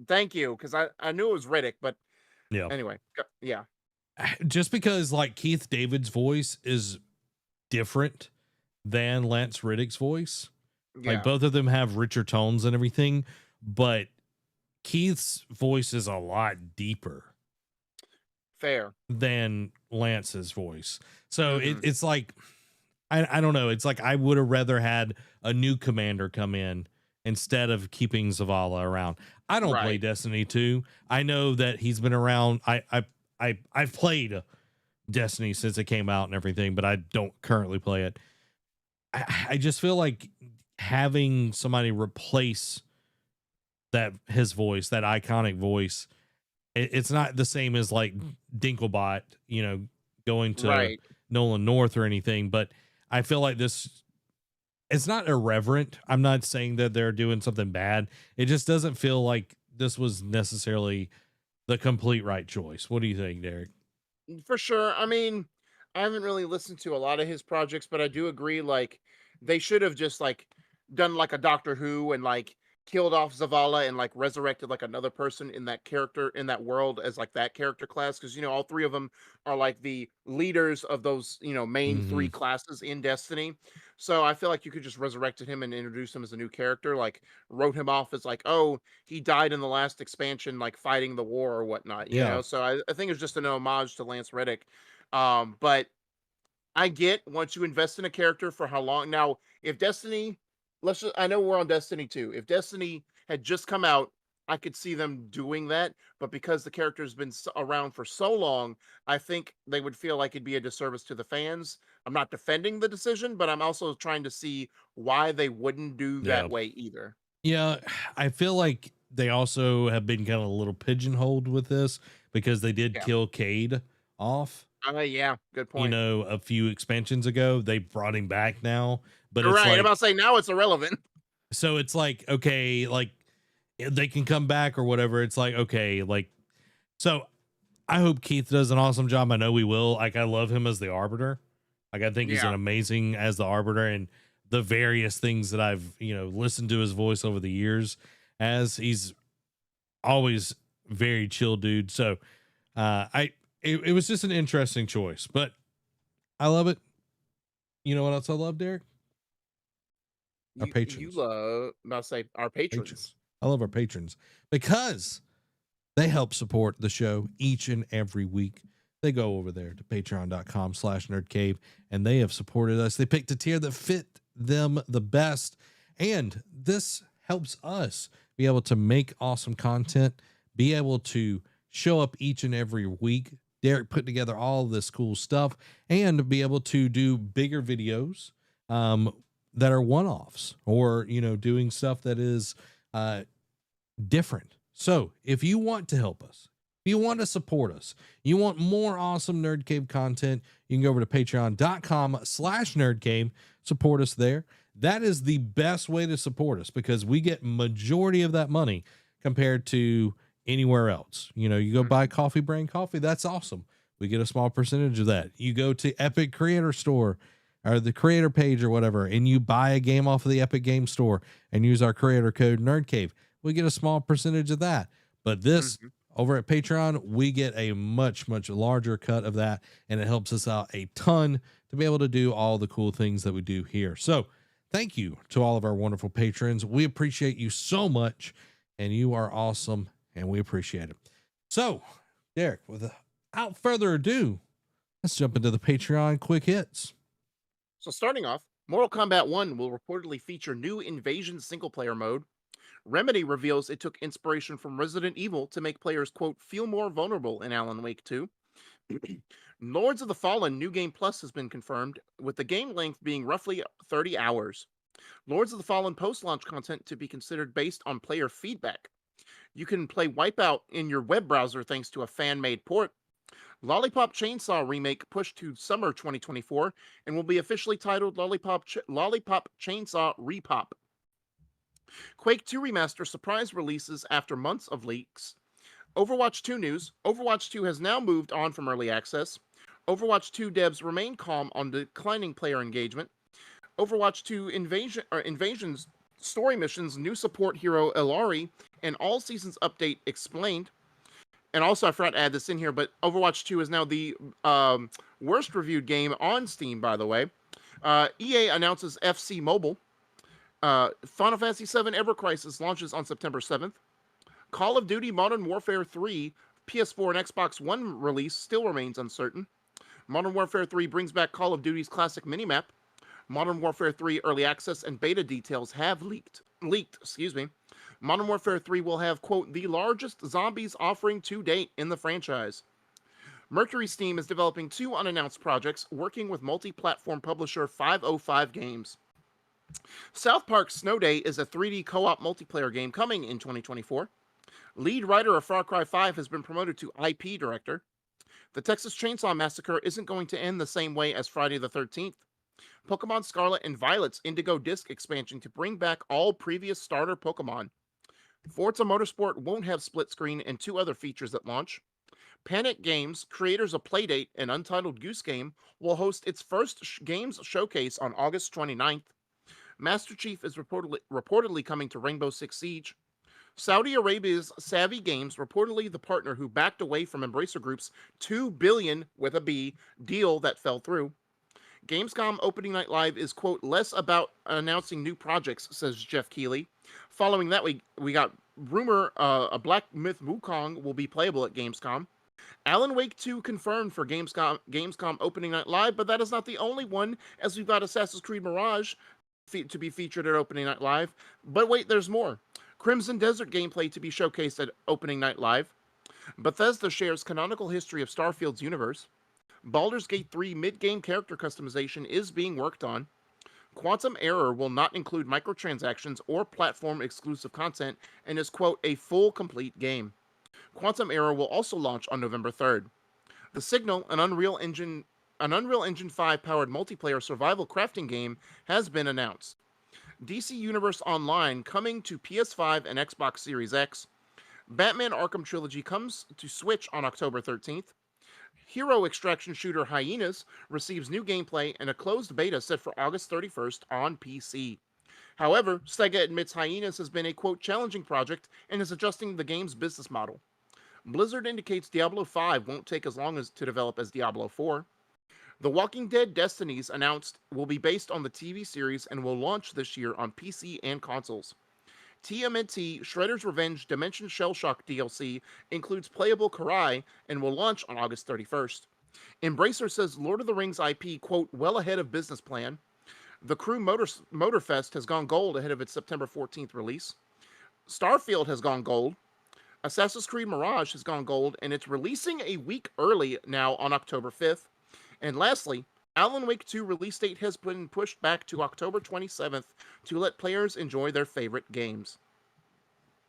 Thank you, because I knew it was Riddick, but yeah. Anyway, yeah. Just because like Keith David's voice is different than Lance Riddick's voice. Yeah. Like both of them have richer tones and everything, but Keith's voice is a lot deeper. Fair. Than Lance's voice. So it's like, I don't know. It's like, I would have rather had a new commander come in instead of keeping Zavala around. I don't play Destiny 2. I know that he's been around. I've played Destiny since it came out and everything, but I don't currently play it. I just feel like having somebody replace his voice, that iconic voice, it's not the same as like Dinklebot, going to Nolan North or anything, but I feel like it's not irreverent. I'm not saying that they're doing something bad. It just doesn't feel like this was necessarily the complete right choice. What do you think, Derek? For sure. I mean, I haven't really listened to a lot of his projects, but I do agree, like, they should have just like done like a Doctor Who and like killed off Zavala and like resurrected like another person in that character in that world as like that character class, because all three of them are like the leaders of those main three classes in Destiny. So I feel like you could just resurrected him and introduce him as a new character, like wrote him off as like, oh, he died in the last expansion like fighting the war or whatnot. So I think it's just an homage to Lance Reddick. But I get, once you invest in a character for how long now, if Destiny, I know we're on Destiny 2. If Destiny had just come out, I could see them doing that. But because the character's been around for so long, I think they would feel like it'd be a disservice to the fans. I'm not defending the decision, but I'm also trying to see why they wouldn't do that way either. Yeah, I feel like they also have been kind of a little pigeonholed with this because they did kill Cade off. Yeah, good point. A few expansions ago, they brought him back now. But it's right, I'm about to say now it's irrelevant. So it's like, okay, like they can come back or whatever. It's like, okay, like, so I hope Keith does an awesome job. I know we will. Like, I love him as the Arbiter. Like, I think he's an amazing as the Arbiter, and the various things that I've, listened to his voice over the years, as he's always very chill dude. So it was just an interesting choice, but I love it. You know what else I love, Derek? Our patrons. I'll say our patrons. I love our patrons because they help support the show each and every week. They go over there to patreon.com/nerdcave and they have supported us. They picked a tier that fit them the best. And this helps us be able to make awesome content, be able to show up each and every week. Derek put together all this cool stuff and be able to do bigger videos, that are one-offs, or doing stuff that is different. So if you want to help us, if you want to support us, you want more awesome Nerd Cave content, you can go over to patreon.com/nerdcave, support us there. That is the best way to support us because we get majority of that money compared to anywhere else. You go buy Coffee Brain coffee, that's awesome. We get a small percentage of that. You go to Epic Creator Store, or the creator page or whatever, and you buy a game off of the Epic Game Store and use our creator code Nerd Cave, we get a small percentage of that. But this over at Patreon, we get a much, much larger cut of that, and it helps us out a ton to be able to do all the cool things that we do here. So thank you to all of our wonderful patrons. We appreciate you so much, and you are awesome, and we appreciate it. So, Derek, without further ado, let's jump into the Patreon quick hits. So starting off, Mortal Kombat 1 will reportedly feature new Invasion single-player mode. Remedy reveals it took inspiration from Resident Evil to make players, quote, feel more vulnerable in Alan Wake 2. Lords of the Fallen New Game Plus has been confirmed, with the game length being roughly 30 hours. Lords of the Fallen post-launch content to be considered based on player feedback. You can play Wipeout in your web browser thanks to a fan-made port. Lollipop Chainsaw Remake pushed to summer 2024 and will be officially titled Lollipop Chainsaw Repop. Quake 2 Remaster surprise releases after months of leaks. Overwatch 2 news. Overwatch 2 has now moved on from early access. Overwatch 2 devs remain calm on declining player engagement. Overwatch 2 Invasion's story missions, new support hero Ilari, and all seasons update explained. And also, I forgot to add this in here, but Overwatch 2 is now the worst reviewed game on Steam, by the way. EA announces FC Mobile. Final Fantasy VII Ever Crisis launches on September 7th. Call of Duty Modern Warfare 3 PS4 and Xbox One release still remains uncertain. Modern Warfare 3 brings back Call of Duty's classic minimap. Modern Warfare 3 early access and beta details have leaked. Modern Warfare 3 will have, quote, the largest zombies offering to date in the franchise. Mercury Steam is developing 2 unannounced projects, working with multi-platform publisher 505 Games. South Park Snow Day is a 3D co-op multiplayer game coming in 2024. Lead writer of Far Cry 5 has been promoted to IP director. The Texas Chainsaw Massacre isn't going to end the same way as Friday the 13th. Pokemon Scarlet and Violet's Indigo Disc expansion to bring back all previous starter Pokemon. Forza Motorsport won't have split screen and 2 other features at launch. Panic Games, creators of Playdate and Untitled Goose Game, will host its first games showcase on August 29th. Master Chief is reportedly coming to Rainbow Six Siege. Saudi Arabia's Savvy Games, reportedly the partner who backed away from Embracer Group's $2 billion with a B deal that fell through. Gamescom opening night live is, quote, less about announcing new projects, says Jeff Keighley. Following that, we got rumor a Black Myth Wukong will be playable at Gamescom. Alan Wake 2 confirmed for Gamescom opening night live, but that is not the only one, as we've got Assassin's Creed Mirage to be featured at opening night live. But wait, there's more. Crimson Desert gameplay to be showcased at opening night live. Bethesda shares canonical history of Starfield's universe. Baldur's Gate 3 mid-game character customization is being worked on. Quantum Error will not include microtransactions or platform-exclusive content and is, quote, a full complete game. Quantum Error will also launch on November 3rd. The Signal, an Unreal Engine 5 powered multiplayer survival crafting game, has been announced. DC Universe Online coming to PS5 and Xbox Series X. Batman Arkham Trilogy comes to Switch on October 13th. Hero extraction shooter Hyenas receives new gameplay and a closed beta set for August 31st on PC. However, Sega admits Hyenas has been a, quote, challenging project and is adjusting the game's business model. Blizzard indicates Diablo 5 won't take as long to develop as Diablo 4. The Walking Dead Destinies announced will be based on the TV series and will launch this year on PC and consoles. TMNT Shredder's Revenge Dimension Shellshock DLC includes playable Karai and will launch on August 31st. Embracer says Lord of the Rings IP, quote, well ahead of business plan. The Crew Motorfest has gone gold ahead of its September 14th release. Starfield has gone gold. Assassin's Creed Mirage has gone gold, and it's releasing a week early now on October 5th. And lastly, Alan Wake 2 release date has been pushed back to October 27th to let players enjoy their favorite games.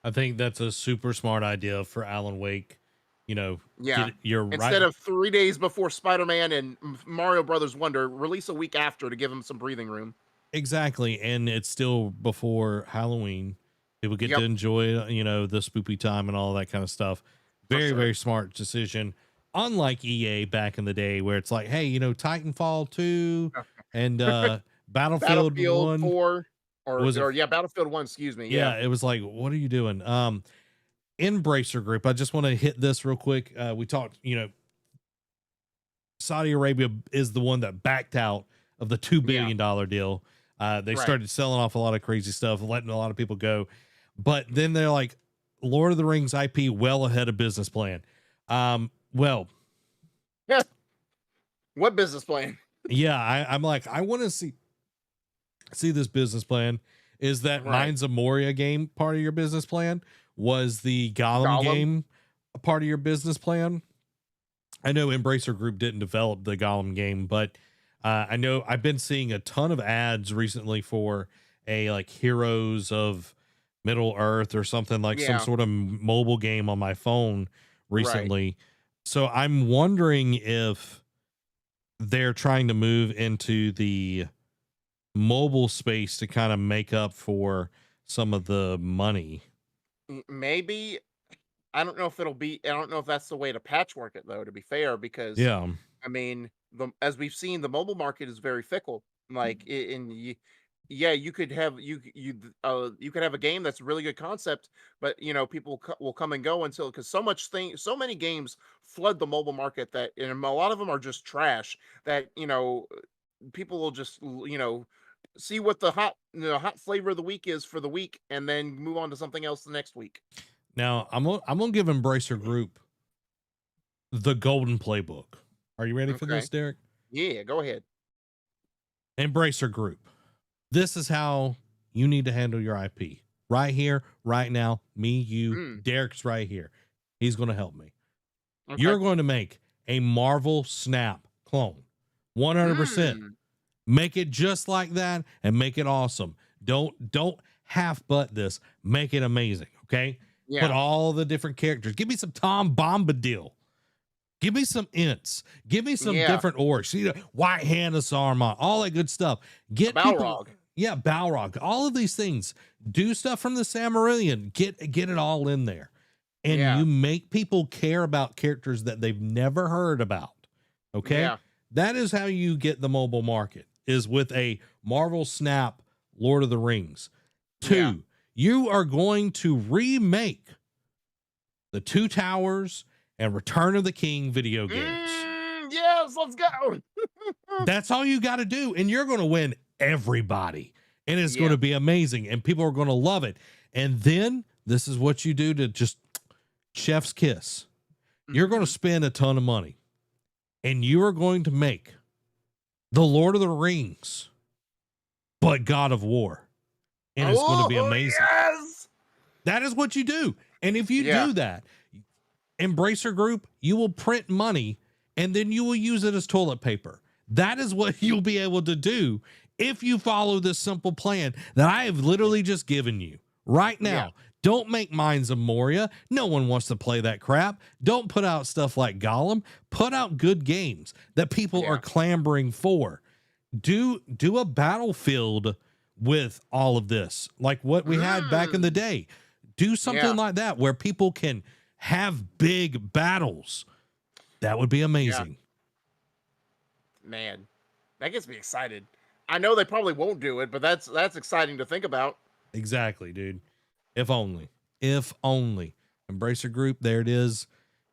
I think that's a super smart idea for Alan Wake. You know, yeah, you're instead of 3 days before Spider-Man and Mario Brothers Wonder, release a week after to give them some breathing room. Exactly, and it's still before Halloween. People get to enjoy, you know, the spoopy time and all that kind of stuff. Very smart decision. Unlike EA back in the day, where it's like, hey, you know, Titanfall 2, And Battlefield Battlefield 1 4 was or yeah, Battlefield 1, excuse me. yeah, Yeah. it was like, what are you doing? Embracer Group. I just want to hit this real quick. We talked, Saudi Arabia is the one that backed out of the $2 billion deal. They started selling off a lot of crazy stuff, letting a lot of people go. But then they're like, Lord of the Rings IP well ahead of business plan. Well, Yeah. What business plan? yeah, I'm like, I want to see this business plan. Is that Mines of Moria game part of your business plan? Was the Gollum game a part of your business plan? I know Embracer Group didn't develop the Gollum game, but I know I've been seeing a ton of ads recently for a like Heroes of Middle Earth or something, like some sort of mobile game on my phone recently. So I'm wondering if they're trying to move into the mobile space to kind of make up for some of the money. Maybe. I don't know if that's the way to patchwork it though, to be fair, because Yeah. I mean, as we've seen, the mobile market is very fickle. Like you could have you could have a game that's a really good concept, but people will come and go until, because so many games flood the mobile market that, and a lot of them are just trash that people will just see what the hot flavor of the week is for the week and then move on to something else the next week. Now I'm gonna give Embracer Group the golden playbook. Are you ready for this, Derek? Yeah, go ahead. Embracer Group. This is how you need to handle your IP. Right here, right now. Me, you, Derek's right here. He's going to help me. Okay. You're going to make a Marvel Snap clone. 100%. Make it just like that and make it awesome. Don't half butt this. Make it amazing. Okay. Yeah. Put all the different characters. Give me some Tom Bombadil. Give me some ints. Give me some different orcs. White Hannah Saruman, all that good stuff. Get Balrog. Yeah, Balrog. All of these things. Do stuff from the Silmarillion. Get it all in there. And you make people care about characters that they've never heard about. Okay? Yeah. That is how you get the mobile market, is with a Marvel Snap Lord of the Rings. 2, you are going to remake the Two Towers and Return of the King video games. Yes, let's go. That's all you got to do. And you're going to win everybody. And it's going to be amazing. And people are going to love it. And then this is what you do to just chef's kiss. You're going to spend a ton of money. And you are going to make the Lord of the Rings, but God of War. And it's going to be amazing. Yes! That is what you do. And if you do that, Embracer Group, you will print money and then you will use it as toilet paper. That is what you'll be able to do if you follow this simple plan that I have literally just given you right now. Yeah. Don't make Mines of Moria. No one wants to play that crap. Don't put out stuff like Gollum. Put out good games that people are clamoring for. Do a Battlefield with all of this, like what we had back in the day. Do something like that where people can have big battles. That would be amazing. Yeah. Man, that gets me excited. I know they probably won't do it, but that's exciting to think about. Exactly, dude. If only. Embracer Group, there it is.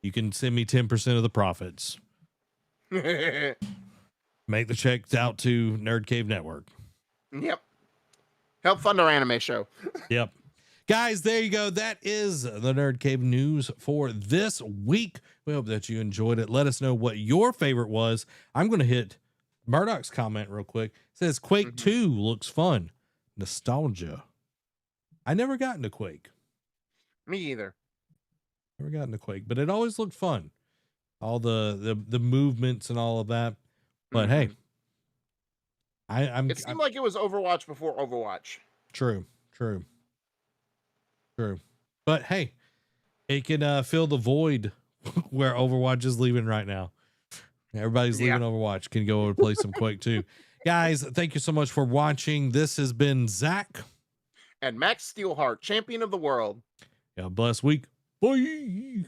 You can send me 10% of the profits. Make the checks out to Nerd Cave Network. Yep. Help fund our anime show. Yep. Guys, there you go. That is the Nerd Cave News for this week. We hope that you enjoyed it. Let us know what your favorite was. I'm going to hit Murdoch's comment real quick. It says Quake 2 looks fun. Nostalgia. I never got into Quake. Me either. Never got into Quake, but it always looked fun. All the movements and all of that. But hey, it seemed like it was Overwatch before Overwatch. True. But hey, it can fill the void where Overwatch is leaving right now. Everybody's leaving Overwatch. Can go over and play some Quake 2. Guys, thank you so much for watching. This has been Zach. And Max Steelheart, champion of the world. Have a blessed week. Bye.